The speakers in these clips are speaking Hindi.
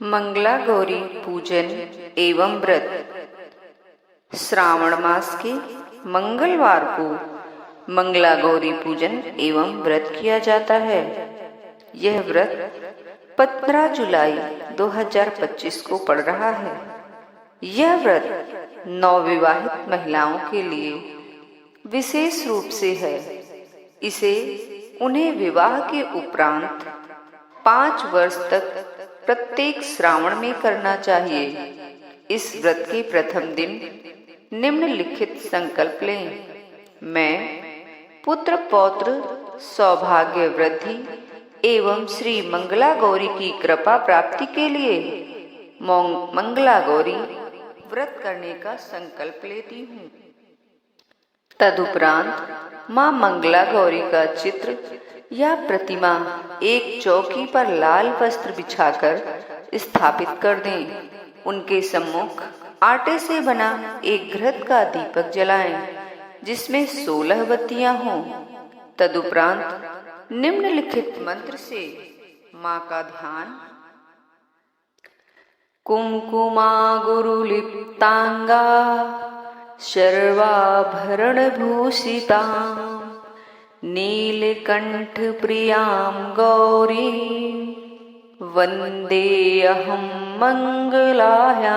मंगला गौरी पूजन एवं व्रत। श्रावण मास के मंगलवार को मंगला गौरी पूजन एवं व्रत किया जाता है। यह व्रत 15 जुलाई 2025 को पड़ रहा है। यह व्रत नवविवाहित महिलाओं के लिए विशेष रूप से है। इसे उन्हें विवाह के उपरांत 5 वर्ष तक प्रत्येक श्रावण में करना चाहिए। इस व्रत के प्रथम दिन निम्नलिखित संकल्प लें। मैं पुत्र पौत्र सौभाग्य वृद्धि एवं श्री मंगला गौरी की कृपा प्राप्ति के लिए मंगला गौरी व्रत करने का संकल्प लेती हूँ। तदुपरांत माँ मंगला गौरी का चित्र या प्रतिमा एक चौकी पर लाल वस्त्र बिछाकर स्थापित कर दें। उनके सम्मुख आटे से बना एक घृत का दीपक जलाएं, जिसमें 16 बत्तियां हों। तदुपरांत निम्नलिखित मंत्र से माँ का ध्यान। कुमकुमा गुरुलिप्तांगा शर्वाभरण भूषिता नीलकंठ प्रियां गौरी वंदेऽहं मंगलायाम्।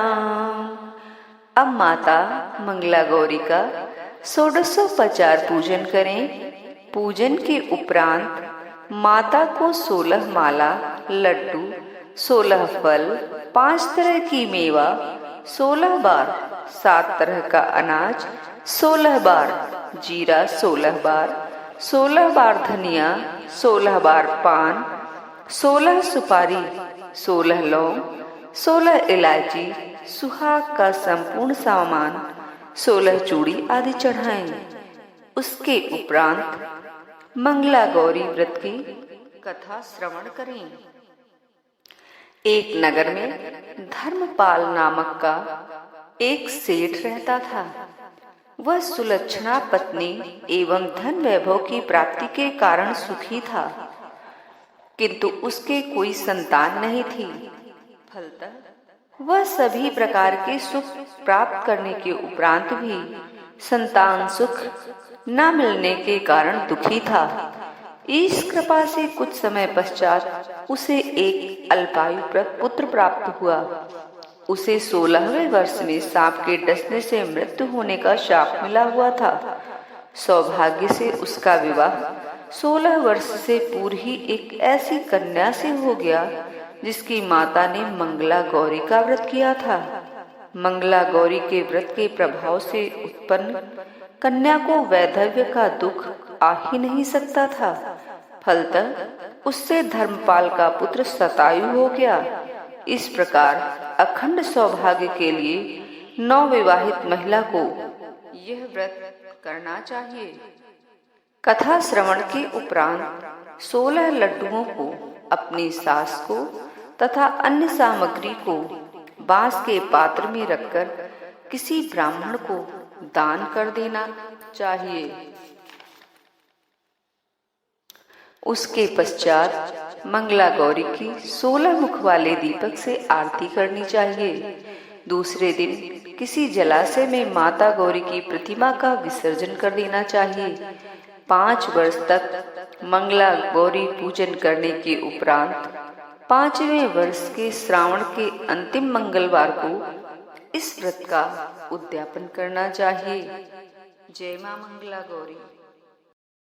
अब माता मंगला गौरी का षोडशोपचार पूजन करें। पूजन के उपरांत माता को 16 माला, लड्डू, 16 फल, 5 तरह की मेवा, 16 बार 7 तरह का अनाज, 16 बार जीरा, 16 बार, 16 बार धनिया, 16 बार पान, 16 सुपारी, 16 लौंग, 16 इलायची, सुहाग का संपूर्ण सामान, 16 चूड़ी आदि चढ़ाएं। उसके उपरांत मंगला गौरी व्रत की कथा श्रवण करें। एक नगर में धर्मपाल नामक का एक सेठ रहता था। वह सुलक्षणा पत्नी एवं धन वैभव की प्राप्ति के कारण सुखी था, किंतु उसके कोई संतान नहीं थी। फलतः वह सभी प्रकार के सुख प्राप्त करने के उपरांत भी संतान सुख न मिलने के कारण दुखी था। इस कृपा से कुछ समय पश्चात उसे एक अल्पायु पुत्र प्राप्त हुआ। उसे 16वें वर्ष में सांप के डसने से मृत्यु होने का शाप मिला हुआ था। सौभाग्य से उसका विवाह 16 वर्ष से पूर्व ही एक ऐसी कन्या से हो गया जिसकी माता ने मंगला गौरी का व्रत किया था। मंगला गौरी के व्रत के प्रभाव से उत्पन्न कन्या को वैधव्य का दुख आ ही नहीं सकता था। फलतः उससे धर्मपाल का पुत्र शतायु हो गया। इस प्रकार अखंड सौभाग्य के लिए नवविवाहित महिला को यह व्रत करना चाहिए। कथा श्रवण के उपरांत 16 लड्डुओं को अपनी सास को तथा अन्य सामग्री को बांस के पात्र में रखकर किसी ब्राह्मण को दान कर देना चाहिए। उसके पश्चात मंगला गौरी की 16 मुख वाले दीपक से आरती करनी चाहिए। दूसरे दिन किसी जलाशय में माता गौरी की प्रतिमा का विसर्जन कर देना चाहिए। 5 वर्ष तक मंगला गौरी पूजन करने के उपरांत 5वें वर्ष के श्रावण के अंतिम मंगलवार को इस व्रत का उद्यापन करना चाहिए। जय मां मंगला गौरी।